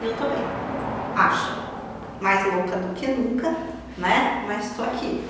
Eu tô bem, acho. Mais louca do que nunca, né? Mas estou aqui.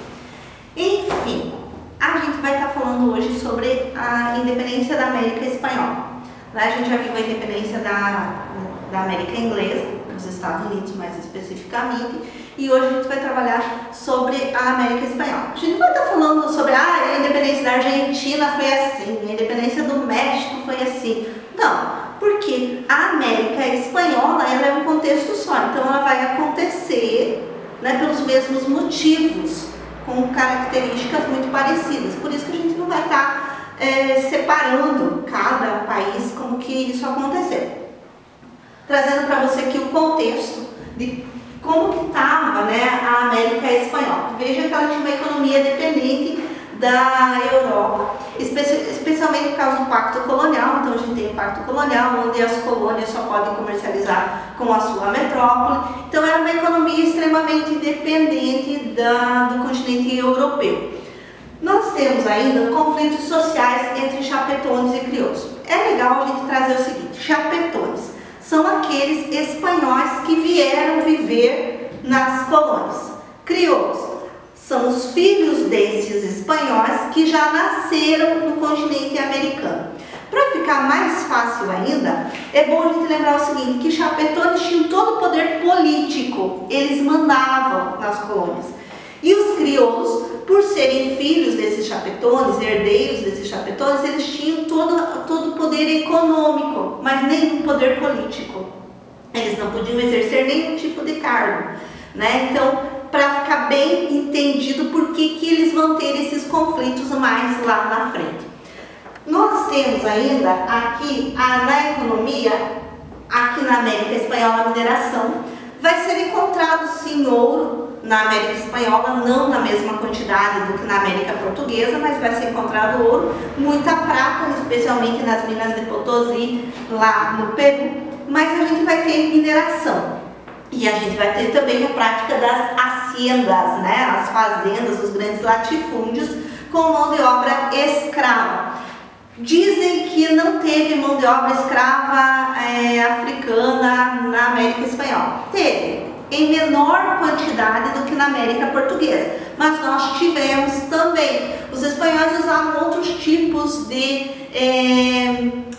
Enfim, a gente vai estar falando hoje sobre a independência da América Espanhola. A gente já viu a independência da América Inglesa, dos Estados Unidos mais especificamente, e hoje a gente vai trabalhar sobre a América Espanhola. A gente vai estar falando sobre a independência da Argentina foi assim, a independência do México foi assim. Não, porque a América Espanhola ela é um contexto só, então ela vai acontecer, né, pelos mesmos motivos, com características muito parecidas. Por isso que a gente não vai estar separando cada país como que isso aconteceu. Trazendo para você aqui o contexto de como que estava, né, a América Espanhola. Veja que ela tinha uma economia dependente da Europa, especialmente por causa do Pacto Colonial. Então a gente tem o Pacto Colonial, onde as colônias só podem comercializar com a sua metrópole. Então era uma economia extremamente dependente do continente europeu. Nós temos ainda conflitos sociais entre chapetones e crioulos. É legal a gente trazer o seguinte: chapetones são aqueles espanhóis que vieram viver nas colônias. Crioulos são os filhos desses espanhóis que já nasceram no continente americano. Para ficar mais fácil ainda, é bom a gente lembrar o seguinte, que chapetones tinham todo o poder político, eles mandavam nas colônias. E os crioulos, por serem filhos desses chapetones, herdeiros desses chapetones, eles tinham todo o poder econômico, mas nenhum poder político. Eles não podiam exercer nenhum tipo de cargo, né? Então, para ficar bem entendido por que eles vão ter esses conflitos mais lá na frente. Nós temos ainda aqui, na economia, aqui na América Espanhola, a mineração. Vai ser encontrado sim ouro na América Espanhola, não na mesma quantidade do que na América Portuguesa, mas vai ser encontrado ouro, muita prata, especialmente nas minas de Potosí, lá no Peru, mas a gente vai ter mineração. E a gente vai ter também a prática das haciendas, né? As fazendas, os grandes latifúndios com mão de obra escrava. Dizem que não teve mão de obra escrava africana na América Espanhola. Teve, em menor quantidade do que na América Portuguesa, mas nós tivemos também. Os espanhóis usavam outros tipos de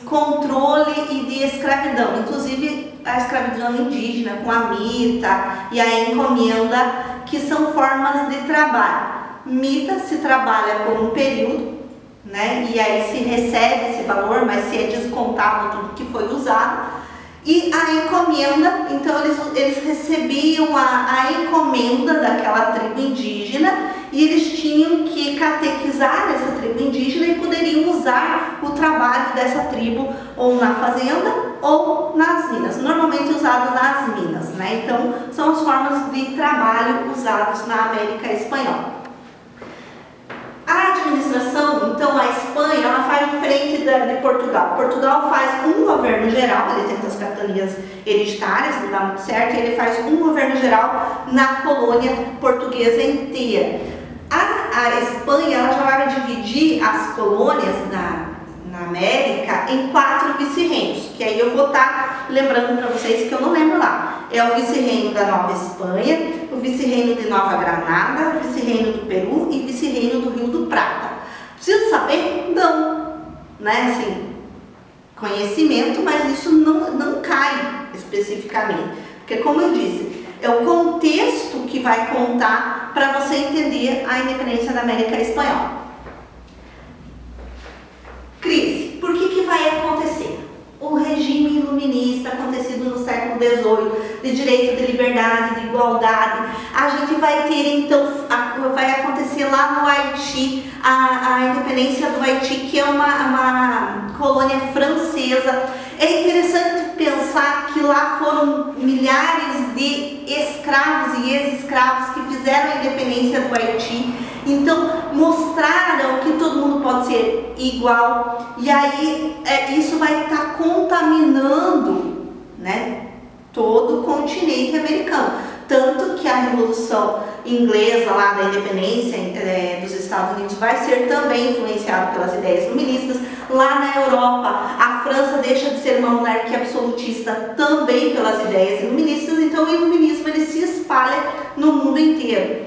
controle e de escravidão, inclusive a escravidão indígena com a mita e a encomenda, que são formas de trabalho. Mita se trabalha por um período, né? E aí se recebe esse valor, mas se é descontado tudo que foi usado. E a encomenda, então eles recebiam a encomenda daquela tribo indígena e eles tinham que catequizar essa tribo indígena e poderiam usar o trabalho dessa tribo ou na fazenda ou nas minas, normalmente usado nas minas, né? Então são as formas de trabalho usadas na América Espanhola. A administração, então a Espanha, ela faz diferente de Portugal. Portugal faz um governo geral, ele tem as capitanias hereditárias, não dá muito certo, e ele faz um governo geral na colônia portuguesa inteira. A Espanha, ela já vai dividir as colônias na América em 4 vice-reinos, que aí eu vou estar lembrando para vocês que eu não lembro lá. É o vice-reino da Nova Espanha, o vice-reino de Nova Granada, o vice-reino do Peru e o vice-reino do Rio do Prata. Preciso saber? Não, né? Assim, conhecimento, mas isso não cai especificamente, porque como eu disse, é o contexto que vai contar para você entender a independência da América Espanhola. Crise. Por que vai acontecer? O regime iluminista acontecido no século XVIII, de direito de liberdade, de igualdade, a gente vai ter então, vai acontecer lá no Haiti, a independência do Haiti, que é uma colônia francesa. É interessante pensar que lá foram milhares de escravos e ex-escravos que fizeram a independência do Haiti. Então mostraram que todo mundo pode ser igual, e aí isso vai estar contaminando, né, todo o continente americano. Tanto que a Revolução Inglesa lá da independência dos Estados Unidos vai ser também influenciada pelas ideias iluministas. Lá na Europa, a França deixa de ser uma monarquia absolutista também pelas ideias iluministas, então o iluminismo ele se espalha no mundo inteiro.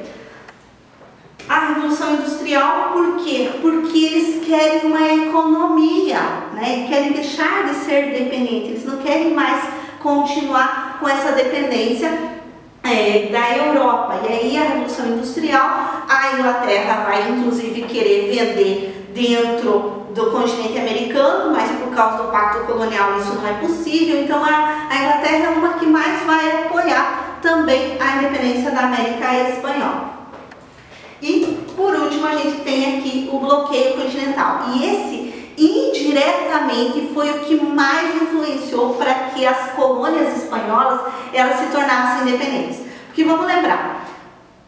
A Revolução Industrial, por quê? Porque eles querem uma economia, né? Querem deixar de ser dependentes, eles não querem mais continuar com essa dependência da Europa. E aí a Revolução Industrial, a Inglaterra vai inclusive querer vender dentro do continente americano, mas por causa do pacto colonial isso não é possível, então a Inglaterra é uma que mais vai apoiar também a independência da América Espanhola. E por último a gente tem aqui o bloqueio continental, e esse indiretamente foi o que mais influenciou para que as colônias espanholas elas se tornassem independentes. Porque vamos lembrar,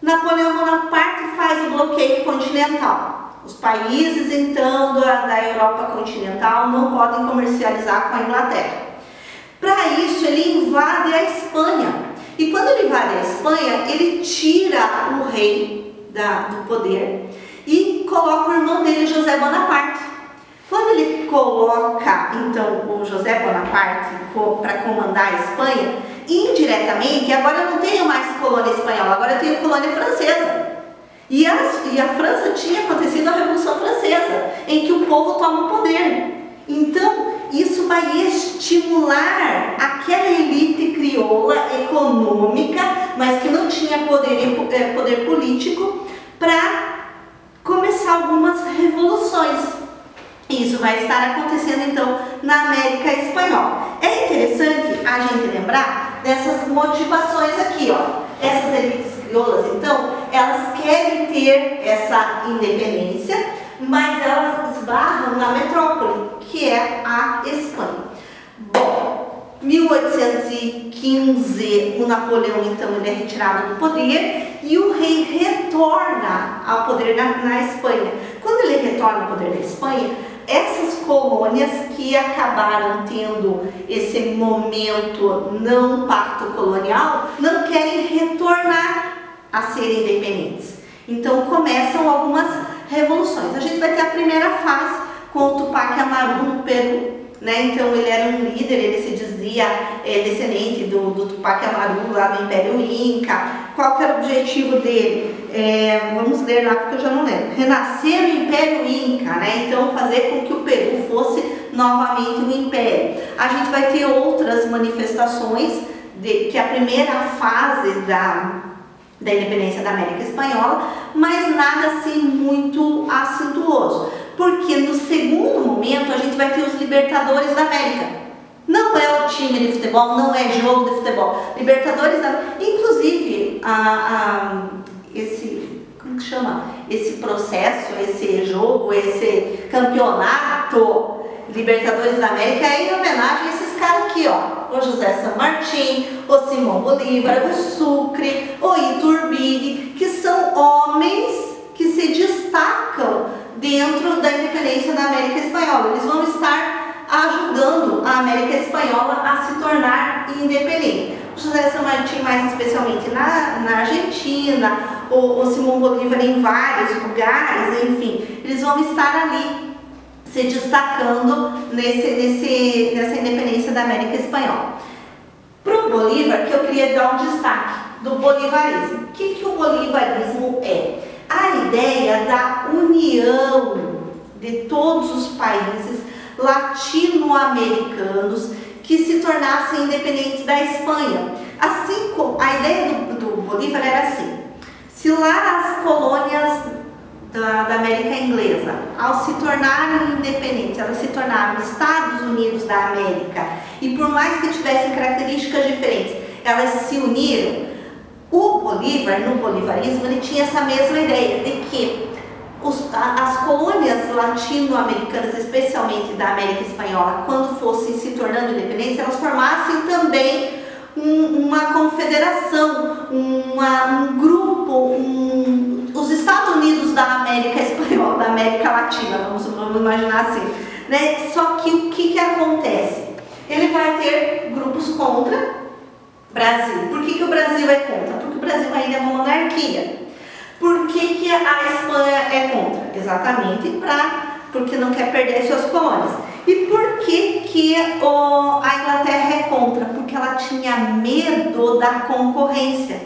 Napoleão Bonaparte faz o bloqueio continental. Os países então da Europa continental não podem comercializar com a Inglaterra. Para isso ele invade a Espanha, e quando ele invade a Espanha ele tira o rei do poder e coloca o irmão dele, José Bonaparte. Quando ele coloca então o José Bonaparte para comandar a Espanha, indiretamente agora eu não tenho mais colônia espanhola, agora eu tenho colônia francesa. E a França tinha acontecido a Revolução Francesa, em que o povo toma o poder. Então, isso vai estimular aquela elite crioula econômica, mas que não tinha poder político, para começar algumas revoluções. Isso vai estar acontecendo, então, na América Espanhola. É interessante a gente lembrar dessas motivações aqui, ó. Essas elites crioulas, então, elas querem ter essa independência, mas elas esbarram na metrópole, que é a Espanha. Bom, 1815, o Napoleão, então, ele é retirado do poder e o rei retorna ao poder na Espanha. Quando ele retorna ao poder da Espanha, essas colônias que acabaram tendo esse momento não pacto colonial, não querem retornar a serem independentes. Então começam algumas revoluções. A gente vai ter a primeira fase com o Tupac Amaru no Peru, né? Então ele era um líder, ele se dizia descendente do Tupac Amaru lá do Império Inca. Qual que era o objetivo dele? Vamos ler lá porque eu já não lembro. Renascer o Império Inca, né? Então fazer com que o Peru fosse novamente um império. A gente vai ter outras manifestações, que a primeira fase da independência da América Espanhola, mas nada assim muito acentuoso, porque no segundo momento a gente vai ter os Libertadores da América. Não é o time de futebol, não é jogo de futebol. Libertadores da... Inclusive, como que chama? Esse processo, esse jogo, esse campeonato Libertadores da América é em homenagem a esses caras aqui, ó. O José San Martín, o Simão Bolívar, o Sucre, o Iturbide, que são homens que se destacam dentro da independência da América Espanhola. Eles vão estar ajudando a América Espanhola a se tornar independente. O José San Martín mais especialmente na Argentina, o Simão Bolívar em vários lugares, enfim, eles vão estar ali se destacando nessa independência da América Espanhola. Para o Bolívar, que eu queria dar um destaque do bolivarismo. O que o bolivarismo é? A ideia da união de todos os países latino-americanos que se tornassem independentes da Espanha. Assim como a ideia do Bolívar era assim: se lá as colônias da América Inglesa, ao se tornarem independentes, elas se tornaram Estados Unidos da América, e por mais que tivessem características diferentes, elas se uniram. O Bolívar, no bolivarismo, ele tinha essa mesma ideia de que as colônias latino-americanas, especialmente da América Espanhola, quando fossem se tornando independentes, elas formassem também uma confederação, um grupo, os Estados Unidos da América Espanhola, da América Latina, vamos imaginar assim, né? Só que o que acontece? Ele vai ter grupos contra o Brasil. Por que o Brasil é contra? Porque o Brasil ainda é uma monarquia. Por que a Espanha é contra? Exatamente porque não quer perder suas colônias. E por que que a Inglaterra é contra? Porque ela tinha medo da concorrência.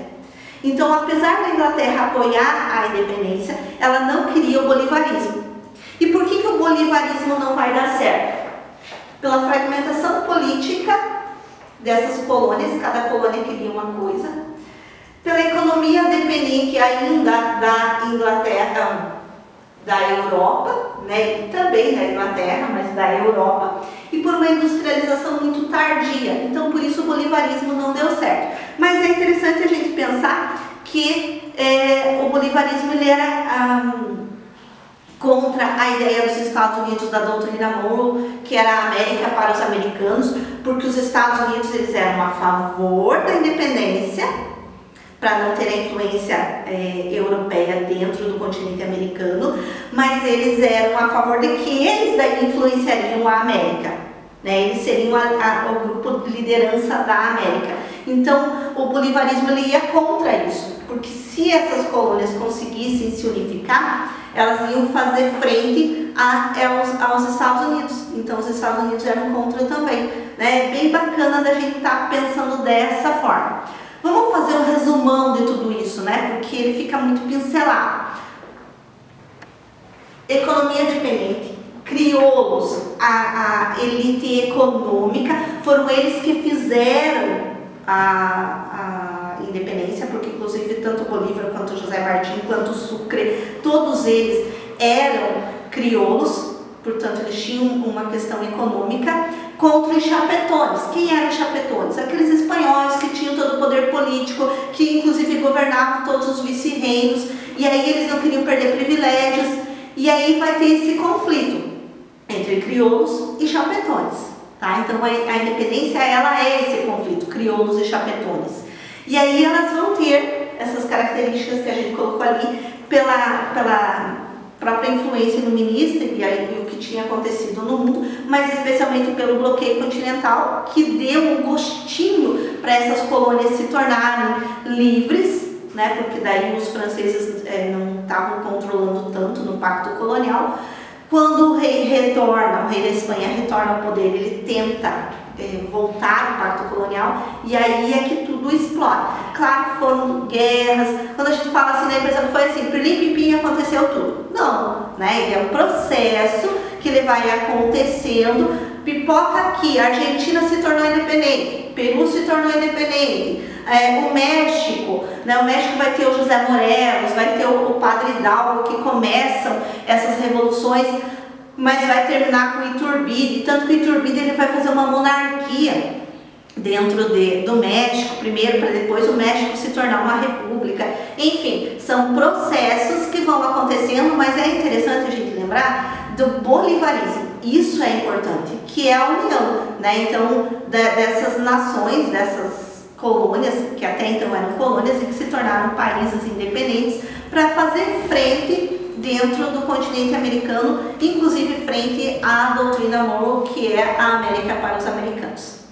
Então, apesar da Inglaterra apoiar a independência, ela não queria o bolivarismo. E por que o bolivarismo não vai dar certo? Pela fragmentação política dessas colônias, cada colônia queria uma coisa, pela economia dependente ainda da Inglaterra, da Europa, né, e também da Inglaterra, mas da Europa, e por uma industrialização muito tardia. Então, por isso o bolivarismo não deu certo. Mas é interessante a gente pensar que o bolivarismo ele era contra a ideia dos Estados Unidos da doutrina Monroe, que era a América para os americanos, porque os Estados Unidos eles eram a favor da independência, para não ter a influência europeia dentro do continente americano, mas eles eram a favor de que eles daí influenciariam a América, né? Eles seriam o grupo de liderança da América. Então, o bolivarismo ele ia contra isso, porque se essas colônias conseguissem se unificar, elas iam fazer frente aos Estados Unidos. Então, os Estados Unidos eram contra também, né? É bem bacana da gente estar pensando dessa forma. Vamos fazer um resumão de tudo isso, né? Porque ele fica muito pincelado. Economia dependente, crioulos, a elite econômica, foram eles que fizeram a independência, porque inclusive tanto Bolívar quanto José Martim, quanto Sucre, todos eles eram crioulos, portanto eles tinham uma questão econômica, contra os chapetones. Quem eram os chapetones? Aqueles espanhóis que tinham todo o poder político, que inclusive governavam todos os vice-reinos, e aí eles não queriam perder privilégios, e aí vai ter esse conflito entre crioulos e chapetones, tá? Então a independência ela é esse conflito, crioulos e chapetones. E aí elas vão ter essas características que a gente colocou ali pela própria influência iluminista e aí o que tinha acontecido no mundo, mas especialmente pelo bloqueio continental, que deu um gostinho para essas colônias se tornarem livres, né? Porque daí os franceses não estavam controlando tanto no pacto colonial. Quando o rei retorna, o rei da Espanha retorna ao poder, ele tenta voltar ao pacto colonial, e aí é que tudo explode. Claro que foram guerras, quando a gente fala assim, né, por exemplo, foi assim, pirlim-pim-pim, aconteceu tudo. Não, né, ele é um processo que ele vai acontecendo, pipoca aqui, a Argentina se tornou independente, Peru se tornou independente, o México, né, o México vai ter o José Morelos, vai ter o Padre Hidalgo, que começam essas revoluções, mas vai terminar com o Iturbide, tanto que o Iturbide ele vai fazer uma monarquia dentro do México primeiro, para depois o México se tornar uma república. Enfim, são processos que vão acontecendo, mas é interessante a gente lembrar do bolivarismo. Isso é importante, que é a união, né? Então, dessas nações, dessas colônias, que até então eram colônias e que se tornaram países independentes, para fazer frente dentro do continente americano, inclusive frente à doutrina Monroe, que é a América para os americanos.